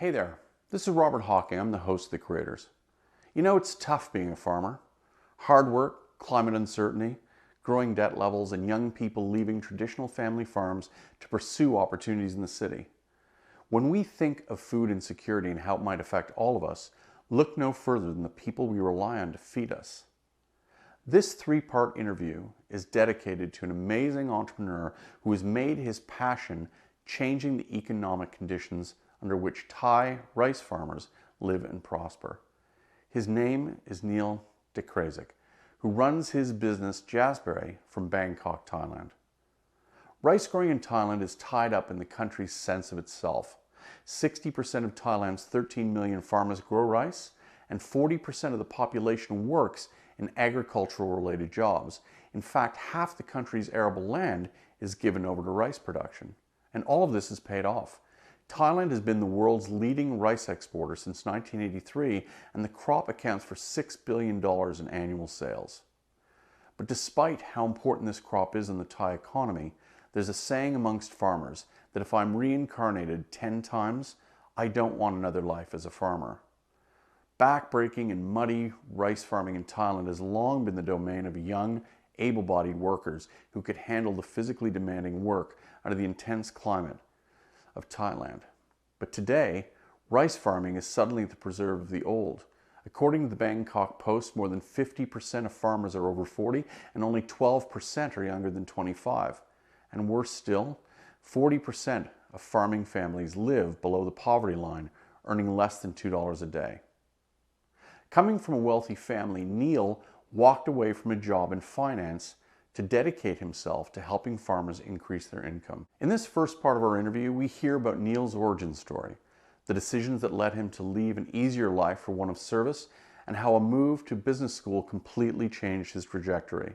Hey there, this is Robert Hawking. I'm the host of The Creators. You know, it's tough being a farmer. Hard work, climate uncertainty, growing debt levels, and young people leaving traditional family farms to pursue opportunities in the city. When we think of food insecurity and how it might affect all of us, look no further than the people we rely on to feed us. This three-part interview is dedicated to an amazing entrepreneur who has made his passion changing the economic conditions under which Thai rice farmers live and prosper. His name is Neil Dejkraisak, who runs his business Jasberry from Bangkok, Thailand. Rice growing in Thailand is tied up in the country's sense of itself. 60% of Thailand's 13 million farmers grow rice, and 40% of the population works in agricultural-related jobs. In fact, half the country's arable land is given over to rice production. And all of this is paid off. Thailand has been the world's leading rice exporter since 1983, and the crop accounts for $6 billion in annual sales. But despite how important this crop is in the Thai economy, there's a saying amongst farmers that if I'm reincarnated 10 times, I don't want another life as a farmer. Backbreaking and muddy rice farming in Thailand has long been the domain of young, able-bodied workers who could handle the physically demanding work under the intense climate of Thailand. But today, rice farming is suddenly the preserve of the old. According to the Bangkok Post, more than 50% of farmers are over 40 and only 12% are younger than 25. And worse still, 40% of farming families live below the poverty line, earning less than $2 a day. Coming from a wealthy family, Neil walked away from a job in finance to dedicate himself to helping farmers increase their income. In this first part of our interview, we hear about Neil's origin story, the decisions that led him to leave an easier life for one of service, and how a move to business school completely changed his trajectory.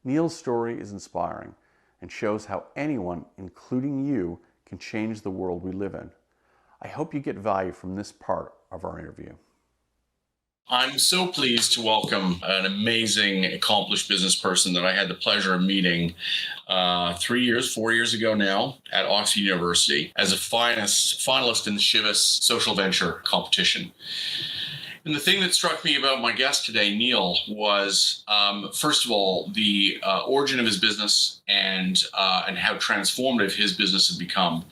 Neil's story is inspiring and shows how anyone, including you, can change the world we live in. I hope you get value from this part of our interview. I'm so pleased to welcome an amazing, accomplished business person that I had the pleasure of meeting 4 years ago now at Oxford University as a finalist in the Chivas Social Venture competition. And the thing that struck me about my guest today, Neil, was first of all the origin of his business and how transformative his business has become.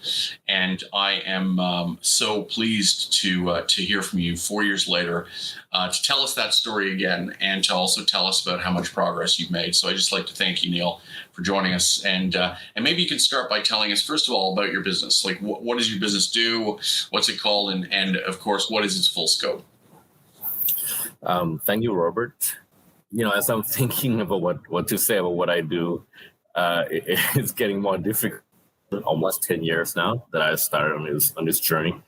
And I am so pleased to hear from you 4 years later to tell us that story again and to also tell us about how much progress you've made. So I just like to thank you, Neil, for joining us. And maybe you can start by telling us first of all about your business. Like what does your business do? What's it called? And of course, what is its full scope? Thank you, Robert. As I'm thinking about what to say about what I do, it's getting more difficult. Almost 10 years now that I started on this journey.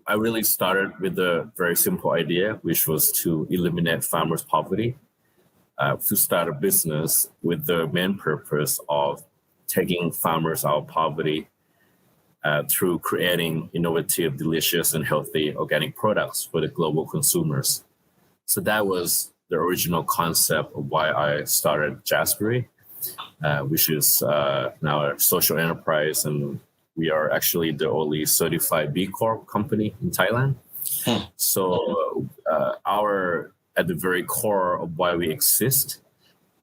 I really started with a very simple idea, which was to eliminate farmers' poverty, to start a business with the main purpose of taking farmers out of poverty through creating innovative, delicious, and healthy organic products for the global consumers. So that was the original concept of why I started Jasberry, which is now a social enterprise, and we are actually the only certified B Corp company in Thailand. So at the very core of why we exist,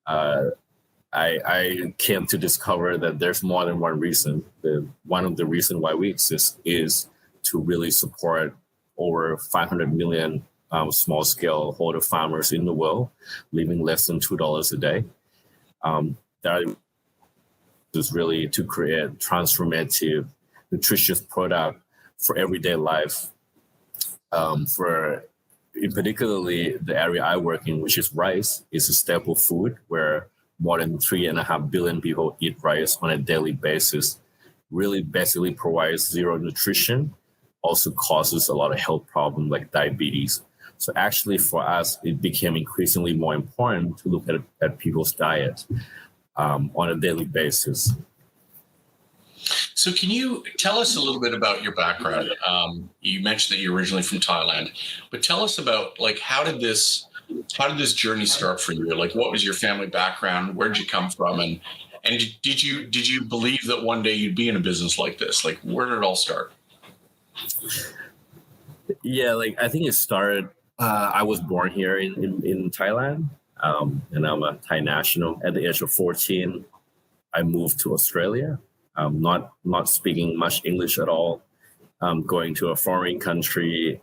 I came to discover that there's more than one reason. One of the reasons why we exist is to really support over 500 million small-scale holder farmers in the world, living less than $2 a day. That is really to create transformative, nutritious product for everyday life. In particularly the area I work in, which is rice, is a staple food where more than 3.5 billion people eat rice on a daily basis. Really basically provides zero nutrition, also causes a lot of health problems like diabetes. So actually for us, it became increasingly more important to look at people's diet on a daily basis. So can you tell us a little bit about your background? You mentioned that you're originally from Thailand, but tell us about how did this journey start for you? Like, what was your family background? Where did you come from? And did you believe that one day you'd be in a business like this? Like, where did it all start? Yeah, like I think it started. I was born here in Thailand, and I'm a Thai national. At the age of 14, I moved to Australia. Not speaking much English at all. Going to a foreign country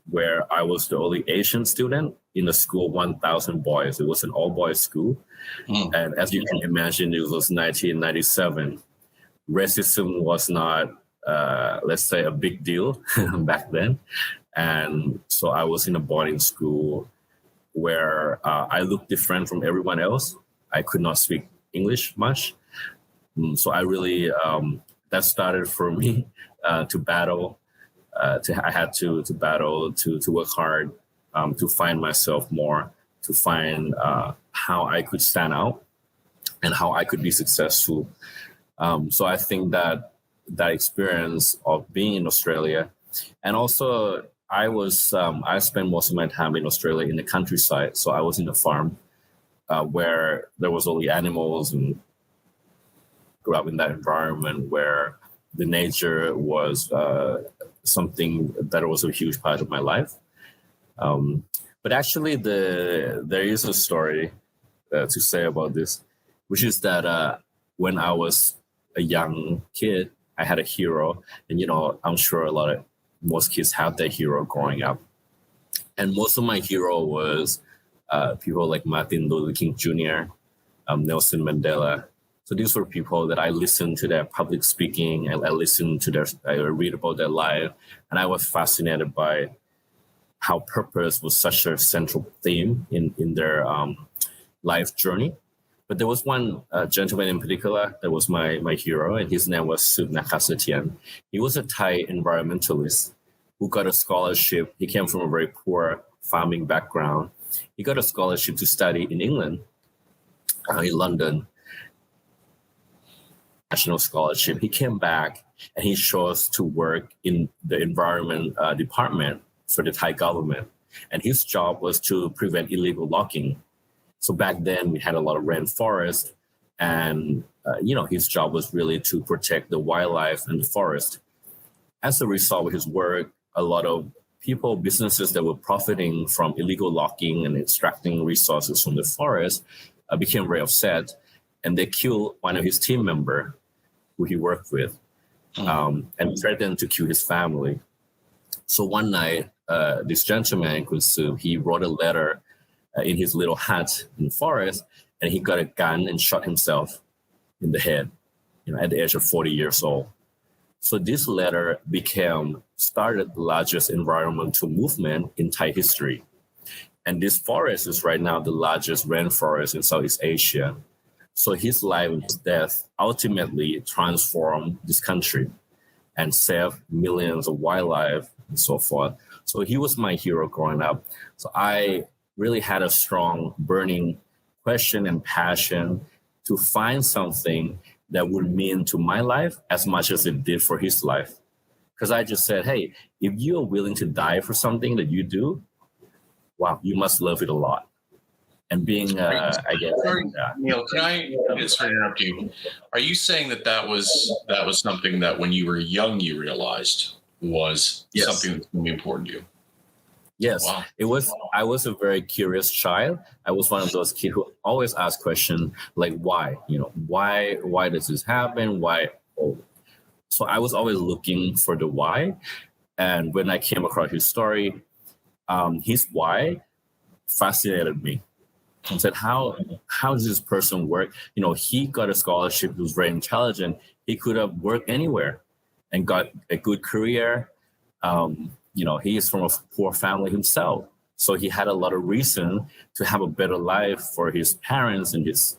where I was the only Asian student in a school, 1,000 boys. It was an all boys school, and as you can imagine, it was 1997. Racism was not, let's say, a big deal back then. And so I was in a boarding school where I looked different from everyone else. I could not speak English much. So I really, that started for me to battle. I had to battle, to work hard, to find myself more, to find how I could stand out and how I could be successful. So I think that experience of being in Australia, and also I spent most of my time in Australia in the countryside. So I was in a farm where there was only animals, and grew up in that environment where the nature was something that was a huge part of my life. But actually, there is a story to say about this, which is that when I was a young kid, I had a hero, and I'm sure most kids have their hero growing up, and most of my hero was people like Martin Luther King Jr., Nelson Mandela. So these were people that I listened to their public speaking, I listened to I read about their life, and I was fascinated by how purpose was such a central theme in their life journey. But there was one gentleman in particular that was my hero, and his name was Sut Nakasatian. He was a Thai environmentalist who got a scholarship. He came from a very poor farming background. He got a scholarship to study in England, in London, national scholarship. He came back and he chose to work in the environment department for the Thai government. And his job was to prevent illegal logging. So back then we had a lot of rainforest, and his job was really to protect the wildlife and the forest. As a result of his work, a lot of people, businesses that were profiting from illegal logging and extracting resources from the forest became very upset, and they killed one of his team members who he worked with, and threatened to kill his family. So one night, this gentleman, he wrote a letter in his little hut in the forest, and he got a gun and shot himself in the head, at the age of 40 years old. So this letter started the largest environmental movement in Thai history. And this forest is right now the largest rainforest in Southeast Asia. So his life and his death ultimately transformed this country and saved millions of wildlife and so forth. So he was my hero growing up. So I really had a strong burning question and passion to find something that would mean to my life as much as it did for his life. Because I just said, hey, if you are willing to die for something that you do, wow, you must love it a lot. And being, I guess. Sorry, Neil, can I just interrupt you? Are you saying that was something that when you were young you realized was something that's going to be important to you? Yes, wow. It was. I was a very curious child. I was one of those kids who always asked questions like, why? Why does this happen? Why? Oh. So I was always looking for the why. And when I came across his story, his why fascinated me. I said, how does this person work? He got a scholarship. He was very intelligent. He could have worked anywhere and got a good career. He is from a poor family himself. So he had a lot of reason to have a better life for his parents and his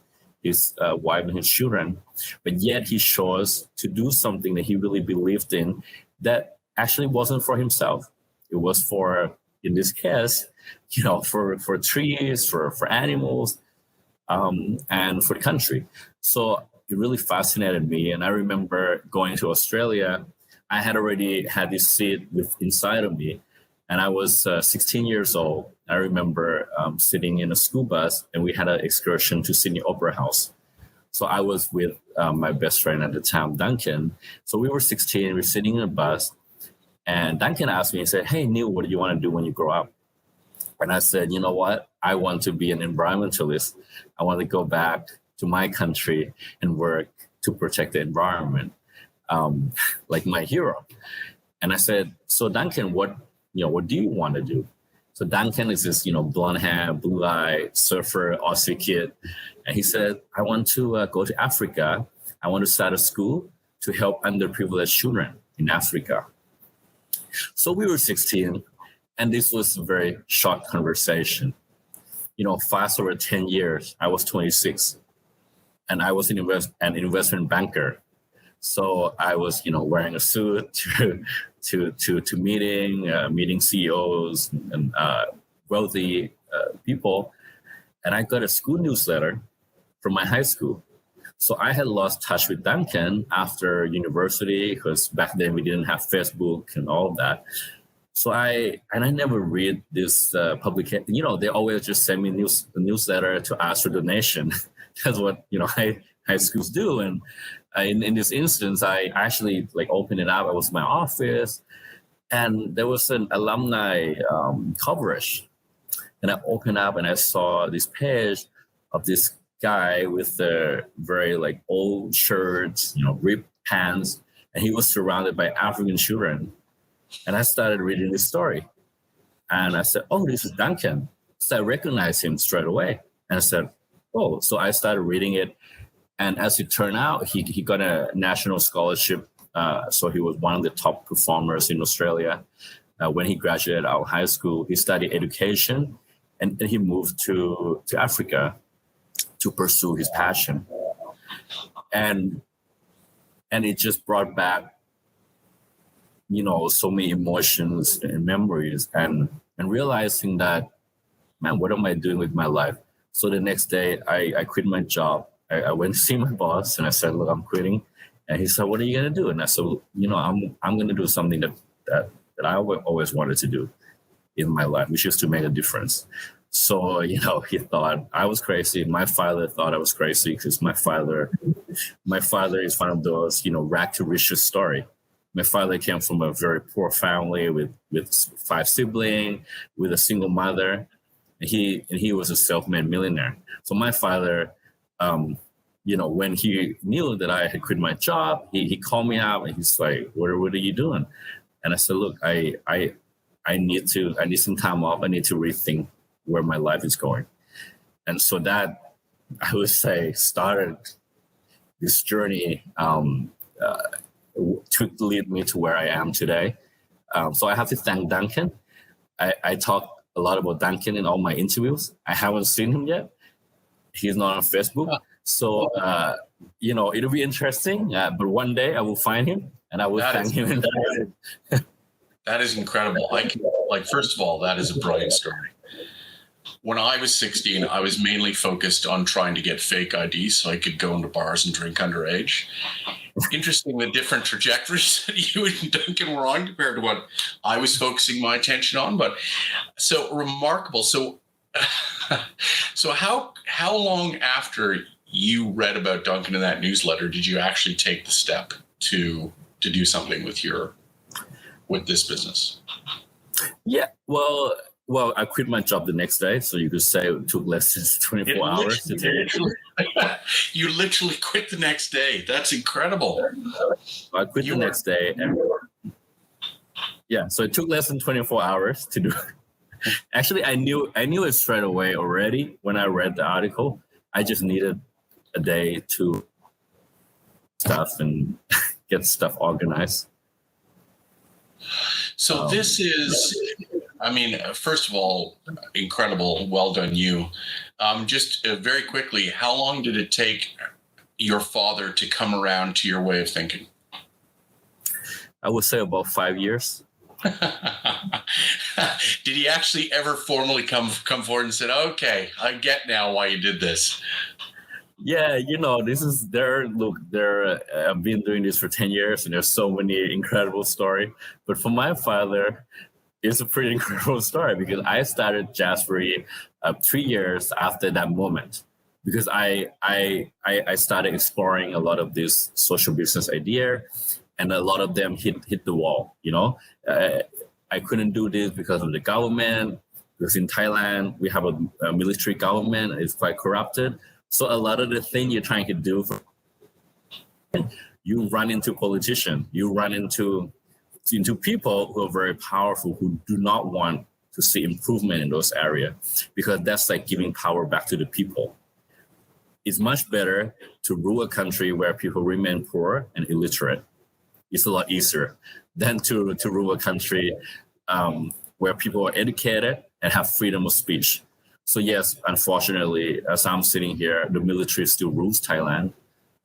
wife and his children. But yet he chose to do something that he really believed in that actually wasn't for himself. It was for, in this case, for trees, for animals, and for the country. So it really fascinated me. And I remember going to Australia. I had already had this seed inside of me, and I was 16 years old. I remember sitting in a school bus, and we had an excursion to Sydney Opera House. So I was with my best friend at the time, Duncan. So we were 16, we were sitting in a bus, And Duncan asked me, he said, "Hey, Neil, what do you want to do when you grow up?" And I said, "You know what? I want to be an environmentalist. I want to go back to my country and work to protect the environment, like my hero." And I said, "So Duncan, what do you want to do?" So Duncan is this, blonde hair, blue eye, surfer, Aussie kid. And he said, "I want to go to Africa. I want to start a school to help underprivileged children in Africa." So we were 16, and this was a very short conversation. Fast forward 10 years, I was 26, and I was an investment banker. So I was, wearing a suit to meeting CEOs and wealthy people, and I got a school newsletter from my high school. So I had lost touch with Duncan after university because back then we didn't have Facebook and all of that. So I never read this publication. They always just send me a newsletter to ask for donation. That's what high schools do. And in this instance, I actually opened it up. It was my office, and there was an alumni coverage. And I opened up and I saw this page of this guy with the very old shirts, ripped pants, and he was surrounded by African children. And I started reading this story, and I said, "Oh, this is Duncan." So I recognized him straight away, and I said, "Oh." So I started reading it, and as it turned out, he got a national scholarship. So he was one of the top performers in Australia. When he graduated out of high school, he studied education, and he moved to Africa to pursue his passion. And it just brought back, so many emotions and memories, and realizing that, man, what am I doing with my life? So the next day, I quit my job. I went to see my boss, and I said, "Look, I'm quitting." And he said, "What are you going to do?" And I said, I'm going to do something that I always wanted to do in my life, which is to make a difference. So, he thought I was crazy. My father thought I was crazy because my father is one of those, rag to riches story. My father came from a very poor family with 5 siblings, with a single mother. And he was a self-made millionaire. So my father, when he knew that I had quit my job, he called me out and he's like, what are you doing? And I said, "Look, I need some time off. I need to rethink where my life is going." And so that, I would say, started this journey to lead me to where I am today. So I have to thank Duncan. I talk a lot about Duncan in all my interviews. I haven't seen him yet. He's not on Facebook. So, it'll be interesting. But one day I will find him and I will thank him. That is incredible. First of all, that is a brilliant story. When I was 16, I was mainly focused on trying to get fake IDs so I could go into bars and drink underage. Interesting, the different trajectories that you and Duncan were on compared to what I was focusing my attention on. But so remarkable. So how long after you read about Duncan in that newsletter did you actually take the step to do something with this business? Yeah, well, I quit my job the next day, so you could say it took less than 24 hours to take it. You literally quit the next day. That's incredible. I quit the next day, and so it took less than 24 hours to do. Actually, I knew it straight away already when I read the article. I just needed a day to stuff and get stuff organized. So this is, first of all, incredible. Well done, you. Just very quickly, how long did it take your father to come around to your way of thinking? I would say about 5 years. Did he actually ever formally come forward and said, "Okay, I get now why you did this"? Yeah, I've been doing this for 10 years and there's so many incredible stories. But for my father, it's a pretty incredible story because I started Jasberry 3 years after that moment, because I started exploring a lot of this social business idea. and a lot of them hit the wall. I couldn't do this because of the government. Because in Thailand, we have a military government. It's quite corrupted. So a lot of the thing you're trying to do, you run into politicians. You run into people who are very powerful, who do not want to see improvement in those areas, because that's like giving power back to the people. It's much better to rule a country where people remain poor and illiterate. It's a lot easier than to rule a country where people are educated and have freedom of speech. So yes, unfortunately, as I'm sitting here, the military still rules Thailand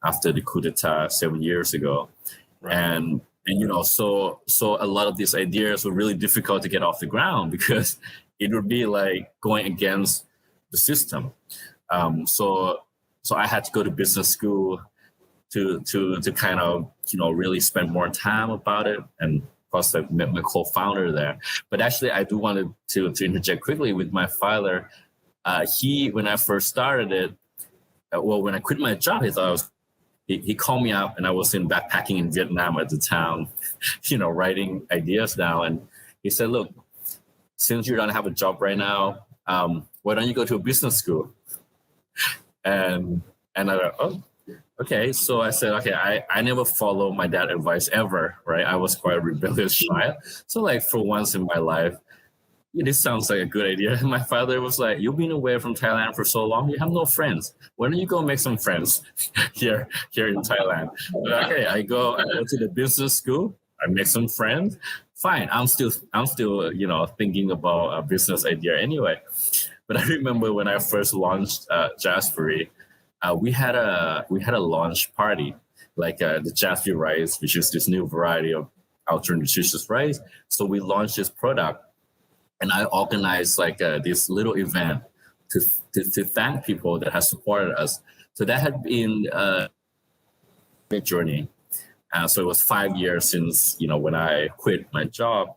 after the coup d'etat 7 years ago. Right. And so a lot of these ideas were really difficult to get off the ground, because it would be like going against the system. So I had to go to business school to kind of, really spend more time about it. And of course, I met my co-founder there. But actually, I do want to interject quickly with my father. When I first started it, when I quit my job, he called me up, and I was in backpacking in Vietnam at the time, writing ideas down. And he said, look, since you don't have a job right now, why don't you go to a business school? And I thought, oh, okay. So I said, okay, I never follow my dad's advice ever, right? I was quite a rebellious child. So like for once in my life, this sounds like a good idea. And my father was like, you've been away from Thailand for so long, you have no friends. Why don't you go make some friends here in Thailand? Okay, I go to the business school, I make some friends. Fine, I'm still thinking about a business idea anyway. But I remember when I first launched Jasberry, we had a launch party, like the Jasberry rice, which is this new variety of ultra nutritious rice. So we launched this product, and I organized like this little event to thank people that have supported us. So that had been a big journey. So it was 5 years since when I quit my job,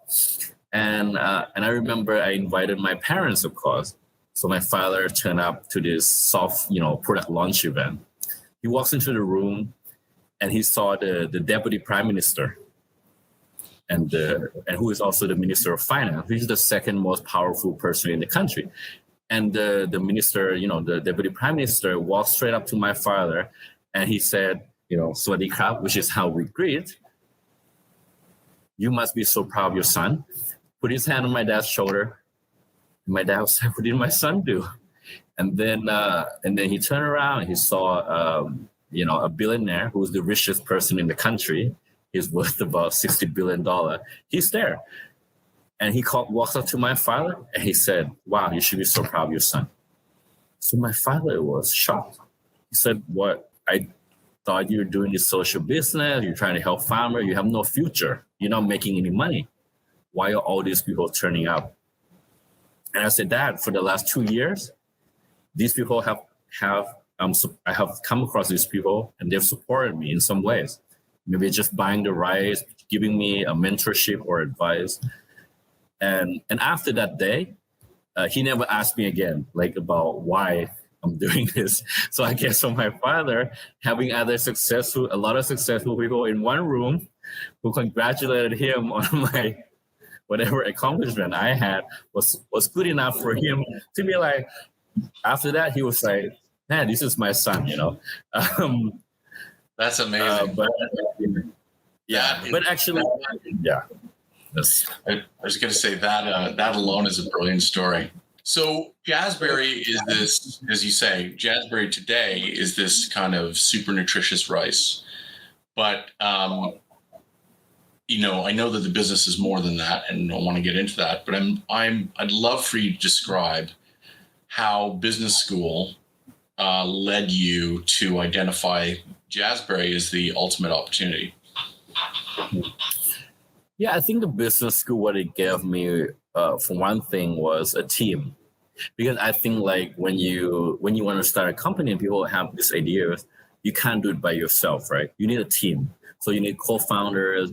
and I remember I invited my parents, of course. So my father turned up to this soft, product launch event. He walks into the room, and he saw the deputy prime minister, and who is also the minister of finance. He's the second most powerful person in the country. And the minister, the deputy prime minister, walked straight up to my father, and he said, "Sawasdee krap," which is how we greet. You must be so proud of your son. Put his hand on my dad's shoulder. My dad was like, what did my son do? And then he turned around and he saw, a billionaire who was the richest person in the country. He's worth about $60 billion. He's there. And he walks up to my father and he said, wow, you should be so proud of your son. So my father was shocked. He said, what? I thought you were doing this social business. You're trying to help farmers. You have no future. You're not making any money. Why are all these people turning up? And I said, Dad, for the last 2 years, these people I have come across these people, and they've supported me in some ways. Maybe just buying the rice, giving me a mentorship or advice. And after that day, he never asked me again, like about why I'm doing this. So I guess from my father, having a lot of successful people in one room who congratulated him on my whatever accomplishment I had was good enough for him to be like, after that, he was like, man, this is my son, That's amazing. But actually, yeah. I was going to say that alone is a brilliant story. So Jasberry is this, as you say, Jasberry today is this kind of super nutritious rice. But I know that the business is more than that, and I don't want to get into that. But I'd love for you to describe how business school led you to identify Jasberry as the ultimate opportunity. Yeah, I think the business school, what it gave me, for one thing, was a team. Because I think like when you want to start a company and people have these ideas, you can't do it by yourself, right? You need a team. So you need co-founders,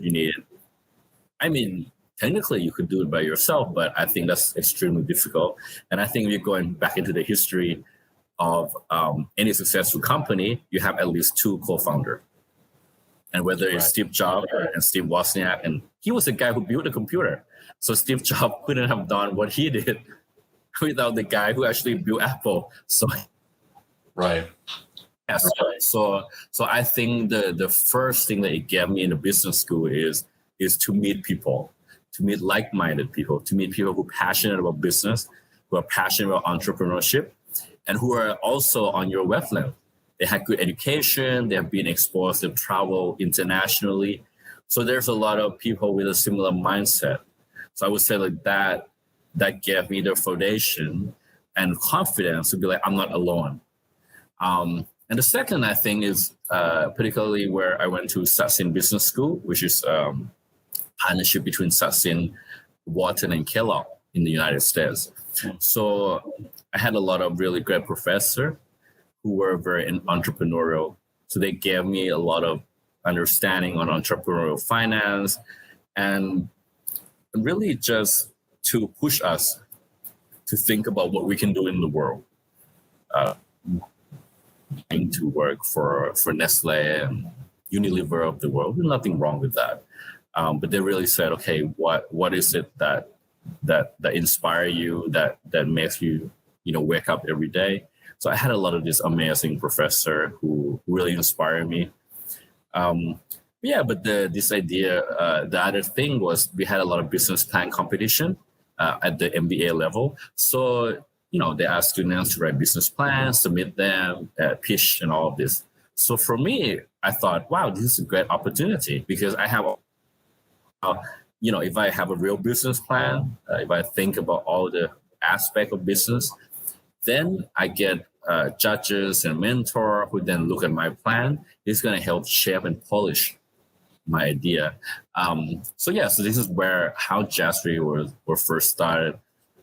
technically you could do it by yourself, but I think that's extremely difficult. And I think if you're going back into the history of any successful company, you have at least 2 co-founders. And whether it's Right. Steve Jobs and Steve Wozniak, and he was the guy who built the computer. So Steve Jobs couldn't have done what he did without the guy who actually built Apple. So Right. yes, so I think the first thing that it gave me in the business school is to meet people, to meet like-minded people, to meet people who are passionate about business, who are passionate about entrepreneurship, and who are also on your wavelength. They had good education, they have been exposed, they've traveled internationally. So there's a lot of people with a similar mindset. So I would say like that gave me the foundation and confidence to be like, I'm not alone. And the second, I think, is particularly where I went to Satsin Business School, which is partnership between Satsin, Wharton, and Kellogg in the United States. So I had a lot of really great professors who were very entrepreneurial. So they gave me a lot of understanding on entrepreneurial finance and really just to push us to think about what we can do in the world. To work for Nestle and Unilever of the world. There's nothing wrong with that. But they really said, okay, what is it that inspire you, that makes you, wake up every day? So I had a lot of this amazing professor who really inspired me. But this idea, the other thing was we had a lot of business plan competition at the MBA level. So, they asked students to write business plans, submit them, pitch, and all of this. So for me, I thought, wow, this is a great opportunity because I have, if I have a real business plan, if I think about all the aspect of business, then I get judges and mentor who then look at my plan. It's going to help shape and polish my idea. So this is how Jasberry was first started.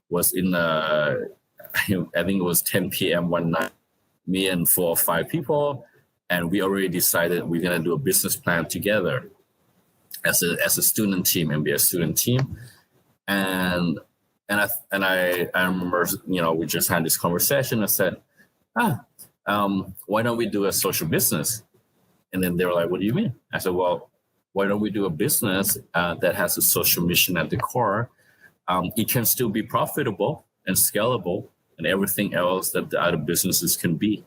Was in I think it was 10 p.m. one night, me and 4 or 5 people, and we already decided we're going to do a business plan together as a student team, MBA student team. And I remember, we just had this conversation. I said, why don't we do a social business? And then they were like, what do you mean? I said, well, why don't we do a business that has a social mission at the core? It can still be profitable and scalable and everything else that the other businesses can be,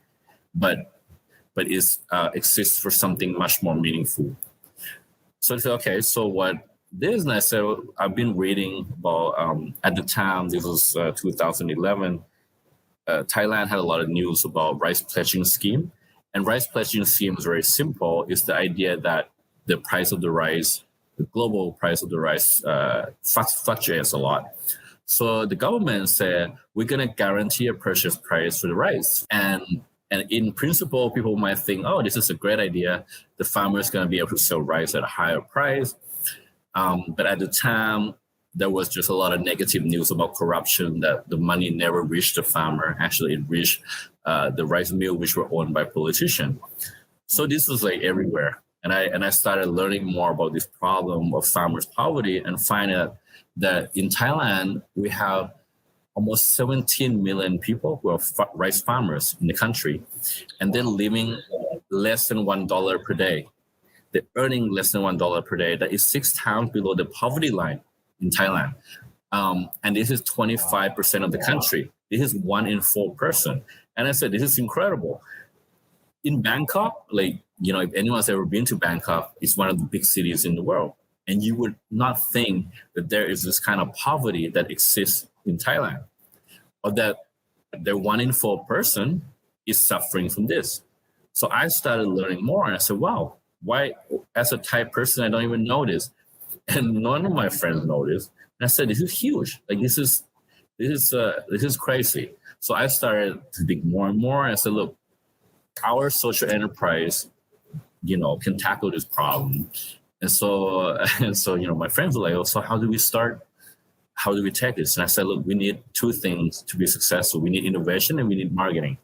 but exists for something much more meaningful. So I said, okay, so what this? And I said, well, I've been reading about, at the time, this was 2011, Thailand had a lot of news about rice pledging scheme. And rice pledging scheme is very simple. It's the idea that the price of the rice, the global price of the rice fluctuates a lot. So the government said, we're going to guarantee a purchase price for the rice. And in principle, people might think, oh, this is a great idea. The farmer is going to be able to sell rice at a higher price. But at the time, there was just a lot of negative news about corruption, that the money never reached the farmer. Actually, it reached the rice mill, which were owned by politicians. So this was like everywhere. And I started learning more about this problem of farmers' poverty and find out that in Thailand, we have almost 17 million people who are rice farmers in the country, and they're living less than $1 per day. They're earning less than $1 per day. That is 6 times below the poverty line in Thailand. And this is 25% of the country. This is 1 in 4 person. And I said, this is incredible. In Bangkok, if anyone's ever been to Bangkok, it's one of the big cities in the world. And you would not think that there is this kind of poverty that exists in Thailand, or that the 1 in 4 person is suffering from this. So I started learning more, and I said, wow, why, as a Thai person, I don't even know this. And none of my friends know this. And I said, this is huge. This is crazy. So I started to dig more and more. And I said, look, our social enterprise, can tackle this problem. And so, my friends were like, oh, so how do we start? How do we take this? And I said, look, we need 2 things to be successful. We need innovation and we need marketing.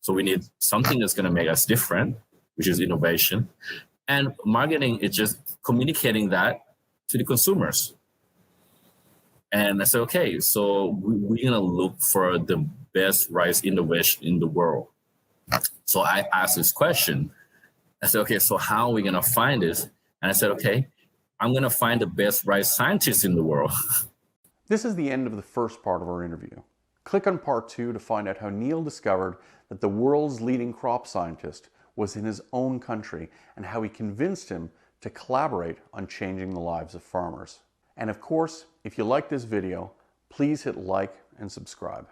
So we need something that's going to make us different, which is innovation. And marketing is just communicating that to the consumers. And I said, okay, so we're going to look for the best rice innovation in the world. So I asked this question. I said, okay, so how are we going to find this? And I said, okay, I'm going to find the best rice scientists in the world. This is the end of the first part of our interview. Click on part 2 to find out how Neil discovered that the world's leading crop scientist was in his own country and how he convinced him to collaborate on changing the lives of farmers. And of course, if you like this video, please hit like and subscribe.